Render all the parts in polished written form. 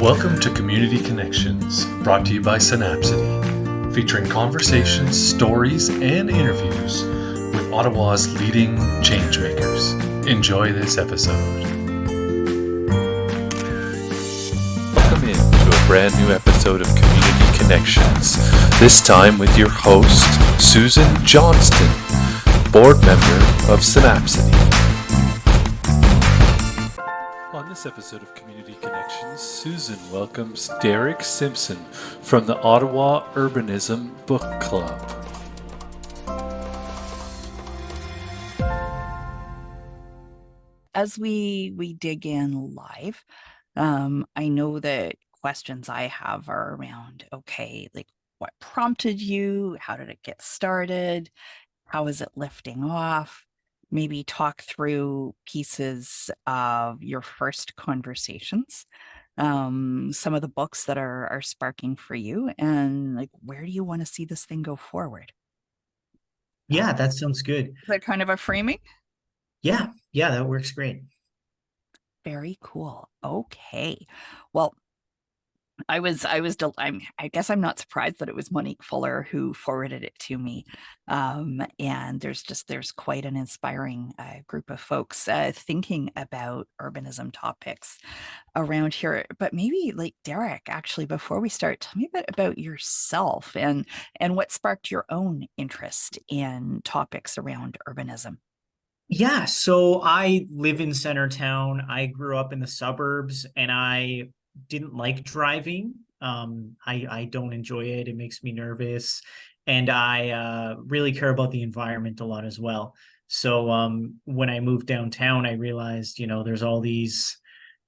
Welcome to Community Connections, brought to you by Synapcity, featuring conversations, stories, and interviews with Ottawa's leading changemakers. Enjoy this episode. Welcome in to a brand new episode of Community Connections, this time with your host, Susan Johnston, board member of Synapcity. On this episode of Community Connections, Susan welcomes Derrick Simpson from the Ottawa Urbanism Book Club. As we dig in live, I know that questions I have are around, okay, like what prompted you? How did it get started? How is it lifting off? Maybe talk through pieces of your first conversations, some of the books that are sparking for you, and like where do you want to see this thing go forward? Yeah, that sounds good. Is that kind of a framing? Yeah, that works great. Very cool. Okay. Well, I guess I'm not surprised that it was Monique Fuller who forwarded it to me. And there's quite an inspiring group of folks thinking about urbanism topics around here. But maybe like Derrick, actually, before we start, tell me a bit about yourself and what sparked your own interest in topics around urbanism. Yeah, so I live in Centertown. I grew up in the suburbs and I didn't like driving. I don't enjoy it. It makes me nervous. And I really care about the environment a lot as well. So when I moved downtown, I realized, there's all these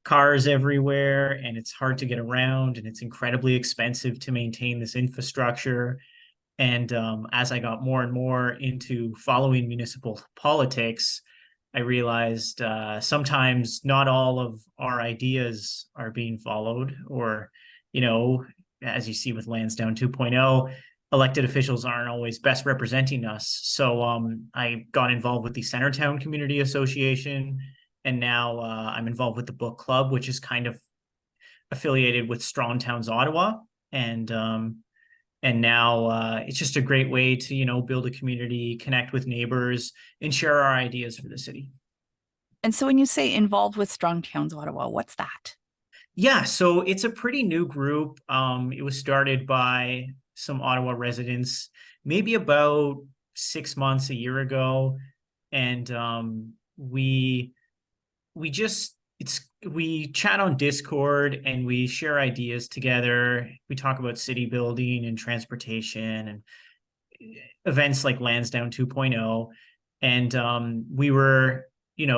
cars everywhere and it's hard to get around and it's incredibly expensive to maintain this infrastructure. And as I got more and more into following municipal politics, I realized sometimes not all of our ideas are being followed, or, as you see with Lansdowne 2.0, elected officials aren't always best representing us. So I got involved with the Centertown Community Association, and now I'm involved with the book club, which is kind of affiliated with Strong Towns Ottawa. And now it's just a great way to, build a community, connect with neighbors, and share our ideas for the city. And so when you say involved with Strong Towns Ottawa, what's that? Yeah, so it's a pretty new group. It was started by some Ottawa residents, maybe about 6 months, a year ago. And we chat on Discord and we share ideas together. We talk about city building and transportation and events like Lansdowne 2.0. And we were,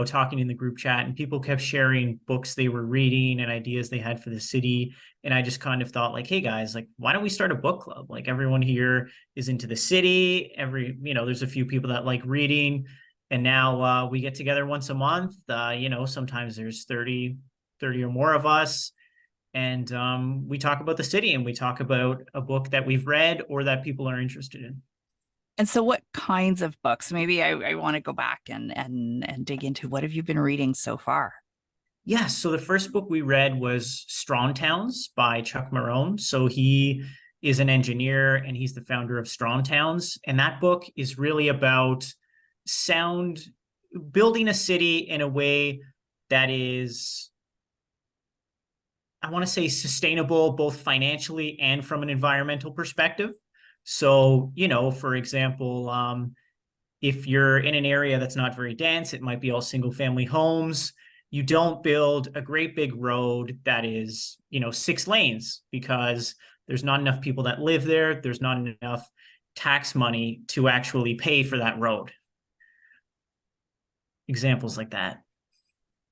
talking in the group chat and people kept sharing books they were reading and ideas they had for the city. And I just kind of thought like, hey guys, like, why don't we start a book club? Like everyone here is into the city. There's a few people that like reading. And now we get together once a month. Sometimes there's 30 or more of us. And we talk about the city and we talk about a book that we've read or that people are interested in. And so what kinds of books? Maybe I want to go back and dig into what have you been reading so far? Yeah, so the first book we read was Strong Towns by Chuck Marohn. So he is an engineer and he's the founder of Strong Towns. And that book is really about building a city in a way that is, I want to say, sustainable both financially and from an environmental perspective. So, for example, if you're in an area that's not very dense, it might be all single family homes. You don't build a great big road that is, 6 lanes because there's not enough people that live there. There's not enough tax money to actually pay for that road. Examples like that.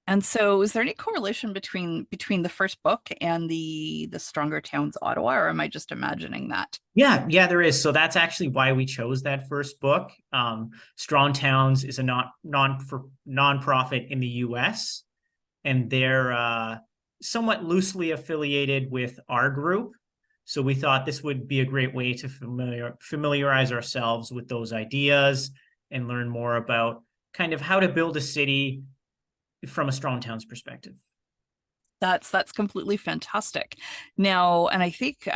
And so is there any correlation between the first book and the Stronger Towns Ottawa, or am I just imagining that? Yeah, there is. So that's actually why we chose that first book. Strong Towns is a nonprofit in the US, and they're somewhat loosely affiliated with our group. So we thought this would be a great way to familiarize ourselves with those ideas and learn more about kind of how to build a city from a Strong Towns perspective. That's completely fantastic. Now, and I think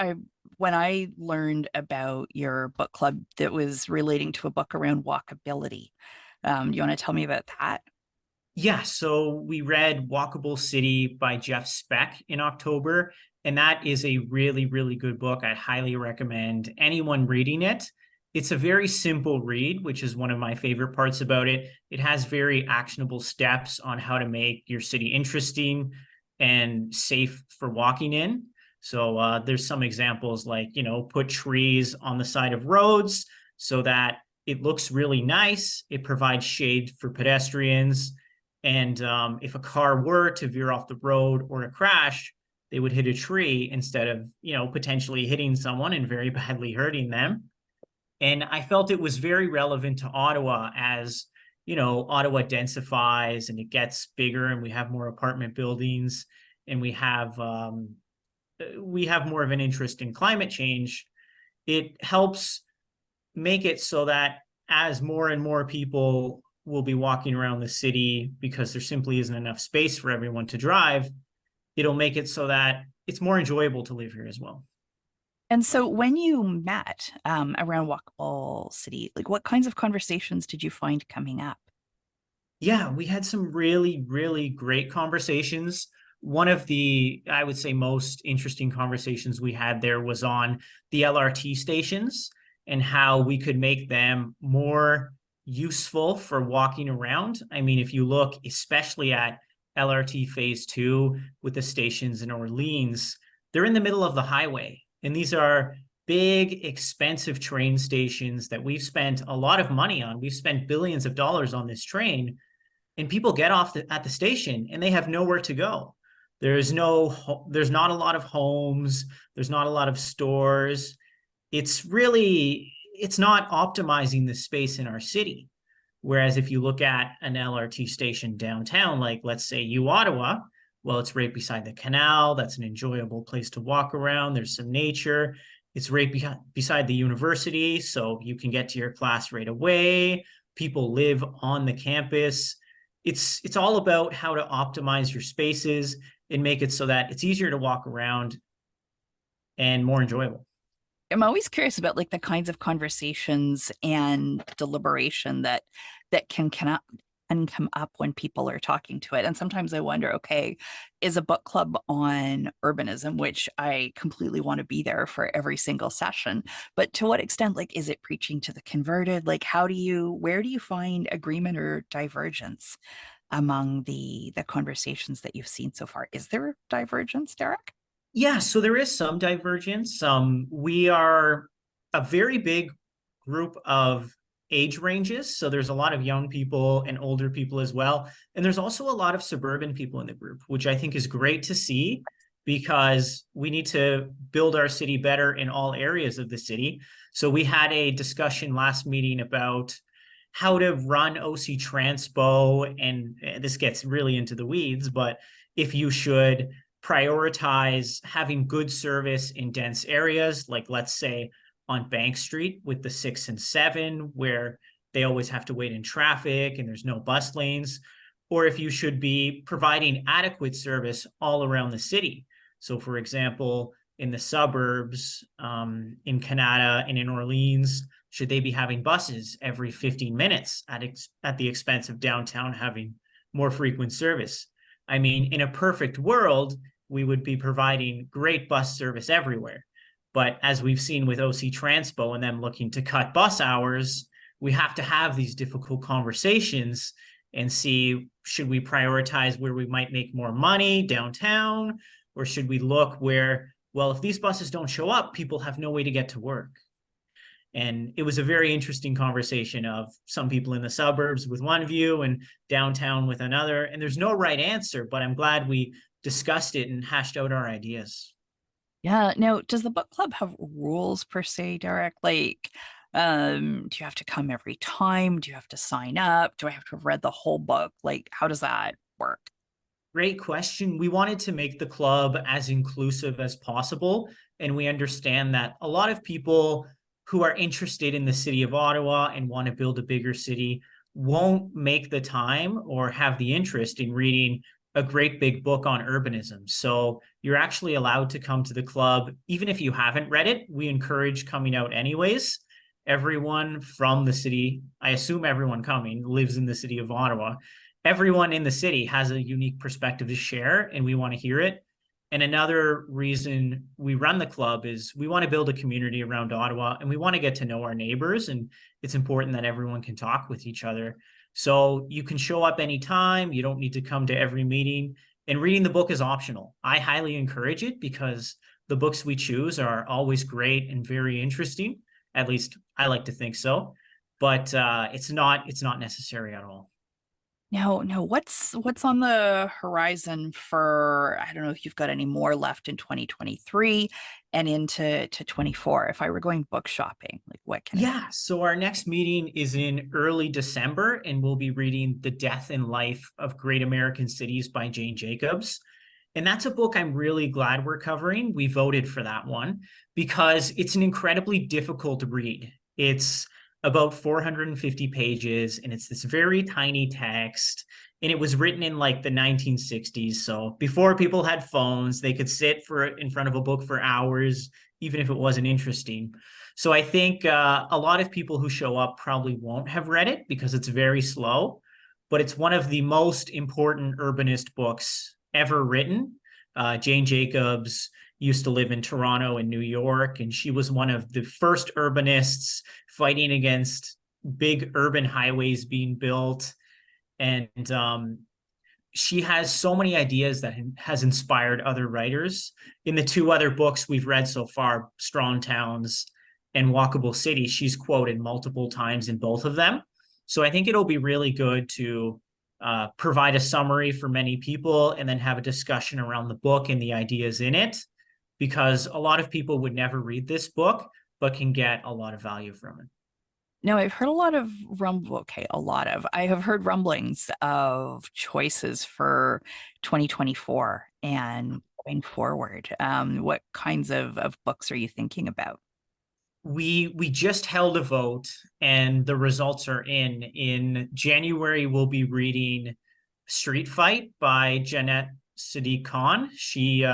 when I learned about your book club that was relating to a book around walkability, you want to tell me about that? Yeah, so we read Walkable City by Jeff Speck in October, and that is a really, really good book. I highly recommend anyone reading it. It's a very simple read, which is one of my favorite parts about it. It has very actionable steps on how to make your city interesting and safe for walking in. So there's some examples like, put trees on the side of roads so that it looks really nice. It provides shade for pedestrians, and if a car were to veer off the road or to crash, they would hit a tree instead of, potentially hitting someone and very badly hurting them. And I felt it was very relevant to Ottawa as, Ottawa densifies and it gets bigger and we have more apartment buildings and we have more of an interest in climate change. It helps make it so that as more and more people will be walking around the city because there simply isn't enough space for everyone to drive, it'll make it so that it's more enjoyable to live here as well. And so when you met around Walkable City, like what kinds of conversations did you find coming up? Yeah, we had some really, really great conversations. One of the, I would say, most interesting conversations we had there was on the LRT stations and how we could make them more useful for walking around. I mean, if you look especially at LRT phase 2 with the stations in Orleans, they're in the middle of the highway. And these are big, expensive train stations that we've spent a lot of money on. We've spent billions of dollars on this train, and people get off at the station and they have nowhere to go. There's not a lot of homes. There's not a lot of stores. It's not optimizing the space in our city. Whereas if you look at an LRT station downtown, like let's say Ottawa, well, it's right beside the canal. That's an enjoyable place to walk around. There's some nature. It's right beside the university, so you can get to your class right away. People live on the campus. It's all about how to optimize your spaces and make it so that it's easier to walk around and more enjoyable. I'm always curious about like the kinds of conversations and deliberation that can come up when people are talking to it. And sometimes I wonder, okay, is a book club on urbanism, which I completely want to be there for every single session, but to what extent, like, is it preaching to the converted? Like, where do you find agreement or divergence among the conversations that you've seen so far? Is there divergence, Derek? Yeah, so there is some divergence. We are a very big group of age ranges. So there's a lot of young people and older people as well. And there's also a lot of suburban people in the group, which I think is great to see because we need to build our city better in all areas of the city. So we had a discussion last meeting about how to run OC Transpo. And this gets really into the weeds, but if you should prioritize having good service in dense areas, like let's say on Bank Street with the 6 and 7, where they always have to wait in traffic and there's no bus lanes, or if you should be providing adequate service all around the city. So, for example, in the suburbs, in Canada and in Orleans, should they be having buses every 15 minutes at the expense of downtown having more frequent service? I mean, in a perfect world, we would be providing great bus service everywhere. But as we've seen with OC Transpo and them looking to cut bus hours, we have to have these difficult conversations and see, should we prioritize where we might make more money downtown? Or should we look where, well, if these buses don't show up, people have no way to get to work. And it was a very interesting conversation of some people in the suburbs with one view and downtown with another. And there's no right answer, but I'm glad we discussed it and hashed out our ideas. Yeah. Now, does the book club have rules per se, Derek? Like, do you have to come every time? Do you have to sign up? Do I have to have read the whole book? Like, how does that work? Great question. We wanted to make the club as inclusive as possible. And we understand that a lot of people who are interested in the city of Ottawa and want to build a bigger city won't make the time or have the interest in reading a great big book on urbanism. So you're actually allowed to come to the club, even if you haven't read it. We encourage coming out anyways. Everyone from the city, I assume everyone coming, lives in the city of Ottawa. Everyone in the city has a unique perspective to share, and we want to hear it. And another reason we run the club is we want to build a community around Ottawa, and we want to get to know our neighbors. And it's important that everyone can talk with each other. So you can show up anytime. You don't need to come to every meeting. And reading the book is optional. I highly encourage it because the books we choose are always great and very interesting. At least I like to think so. But it's not necessary at all. Now, what's on the horizon for, I don't know if you've got any more left in 2023 and into 24. If I were going book shopping, like what can Yeah, so our next meeting is in early December, and we'll be reading The Death and Life of Great American Cities by Jane Jacobs. And that's a book I'm really glad we're covering. We voted for that one because it's an incredibly difficult read. It's about 450 pages, and it's this very tiny text. And it was written in like the 1960s. So before people had phones, they could sit in front of a book for hours, even if it wasn't interesting. So I think a lot of people who show up probably won't have read it because it's very slow, but it's one of the most important urbanist books ever written. Jane Jacobs used to live in Toronto and New York, and she was one of the first urbanists fighting against big urban highways being built. And she has so many ideas that has inspired other writers. In the two other books we've read so far, Strong Towns and Walkable Cities, she's quoted multiple times in both of them. So I think it'll be really good to provide a summary for many people and then have a discussion around the book and the ideas in it, because a lot of people would never read this book, but can get a lot of value from it. Now, I've heard a lot of I have heard rumblings of choices for 2024 and going forward. What kinds of books are you thinking about? We just held a vote, and the results are in. In January, we'll be reading Street Fight by Jeanette Sadiq Khan. She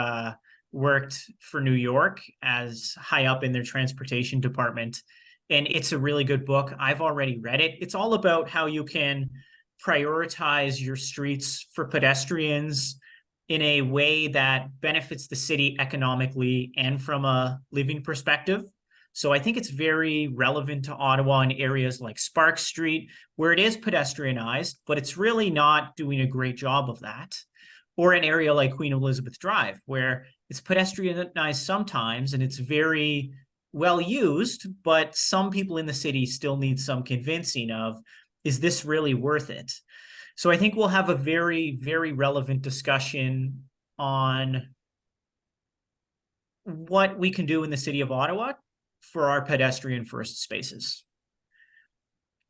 worked for New York as high up in their transportation department. And it's a really good book. I've already read it. It's all about how you can prioritize your streets for pedestrians in a way that benefits the city economically and from a living perspective. So I think it's very relevant to Ottawa in areas like Spark Street, where it is pedestrianized, but it's really not doing a great job of that. Or an area like Queen Elizabeth Drive, where it's pedestrianized sometimes and it's very well used, but some people in the city still need some convincing of, is this really worth it? So I think we'll have a very, very relevant discussion on what we can do in the city of Ottawa for our pedestrian first spaces.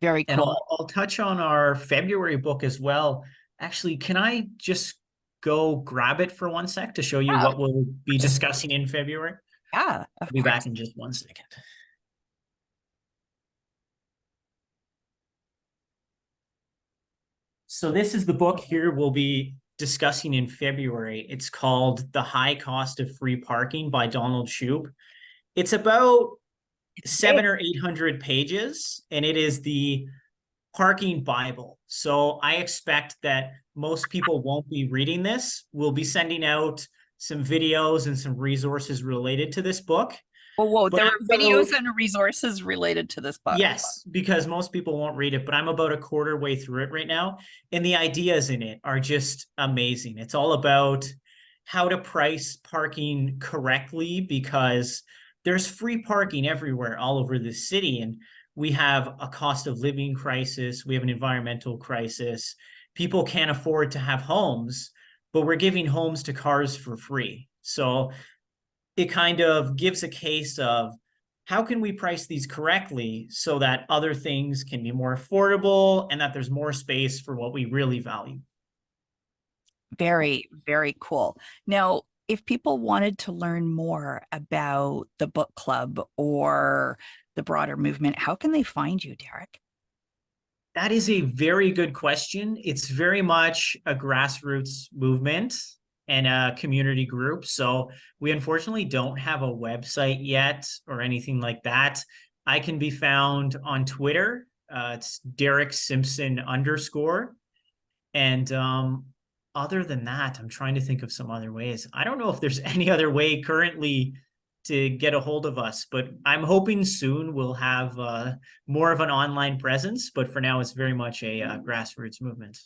Very cool. And I'll touch on our February book as well. Actually, can I just go grab it for 1 sec to show you what we'll be discussing in February? Yeah, I'll be back in just 1 second. So this is the book here we'll be discussing in February. It's called The High Cost of Free Parking by Donald Shoup. It's about 700 or 800 pages, and it is the parking Bible. So I expect that most people won't be reading this. We'll be sending out some videos and some resources related to this book. Whoa, there are videos and resources related to this book. Yes, because most people won't read it, but I'm about a quarter way through it right now. And the ideas in it are just amazing. It's all about how to price parking correctly, because there's free parking everywhere all over the city. And we have a cost of living crisis. We have an environmental crisis. People can't afford to have homes, but we're giving homes to cars for free. So it kind of gives a case of how can we price these correctly so that other things can be more affordable and that there's more space for what we really value. Very, very cool. Now, if people wanted to learn more about the book club or the broader movement, how can they find you, Derrick? That is a very good question. It's very much a grassroots movement and a community group. So we unfortunately don't have a website yet or anything like that. I can be found on Twitter. It's Derrick Simpson _. And other than that, I'm trying to think of some other ways. I don't know if there's any other way currently to get a hold of us, but I'm hoping soon we'll have more of an online presence. But for now, it's very much a grassroots movement.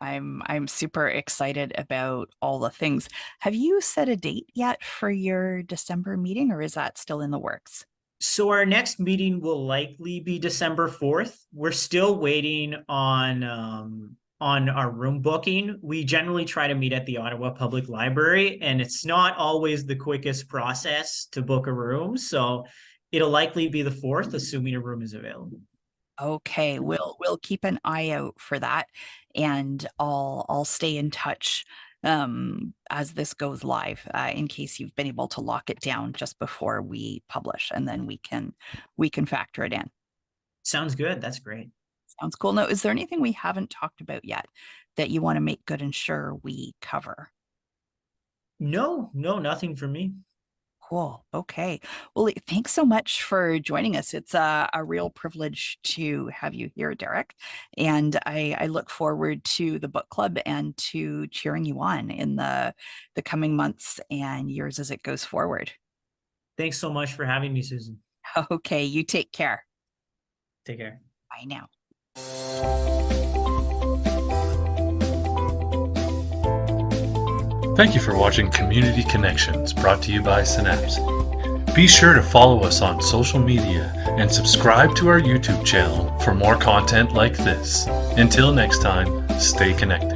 I'm super excited about all the things. Have you set a date yet for your December meeting, or is that still in the works? So our next meeting will likely be December 4th. We're still waiting on our room booking. We generally try to meet at the Ottawa Public Library, and it's not always the quickest process to book a room. So it'll likely be the 4th, assuming a room is available. Okay, we'll keep an eye out for that, and I'll stay in touch as this goes live, in case you've been able to lock it down just before we publish, and then we can factor it in. Sounds good. That's great. Sounds cool. Now, is there anything we haven't talked about yet that you want to make good and sure we cover? No, nothing for me. Cool. Okay. Well, thanks so much for joining us. It's a real privilege to have you here, Derrick. And I look forward to the book club and to cheering you on in the coming months and years as it goes forward. Thanks so much for having me, Susan. Okay. You take care. Take care. Bye now. Thank you for watching Community Connections, brought to you by Synapcity. Be sure to follow us on social media and subscribe to our YouTube channel for more content like this. Until next time, stay connected.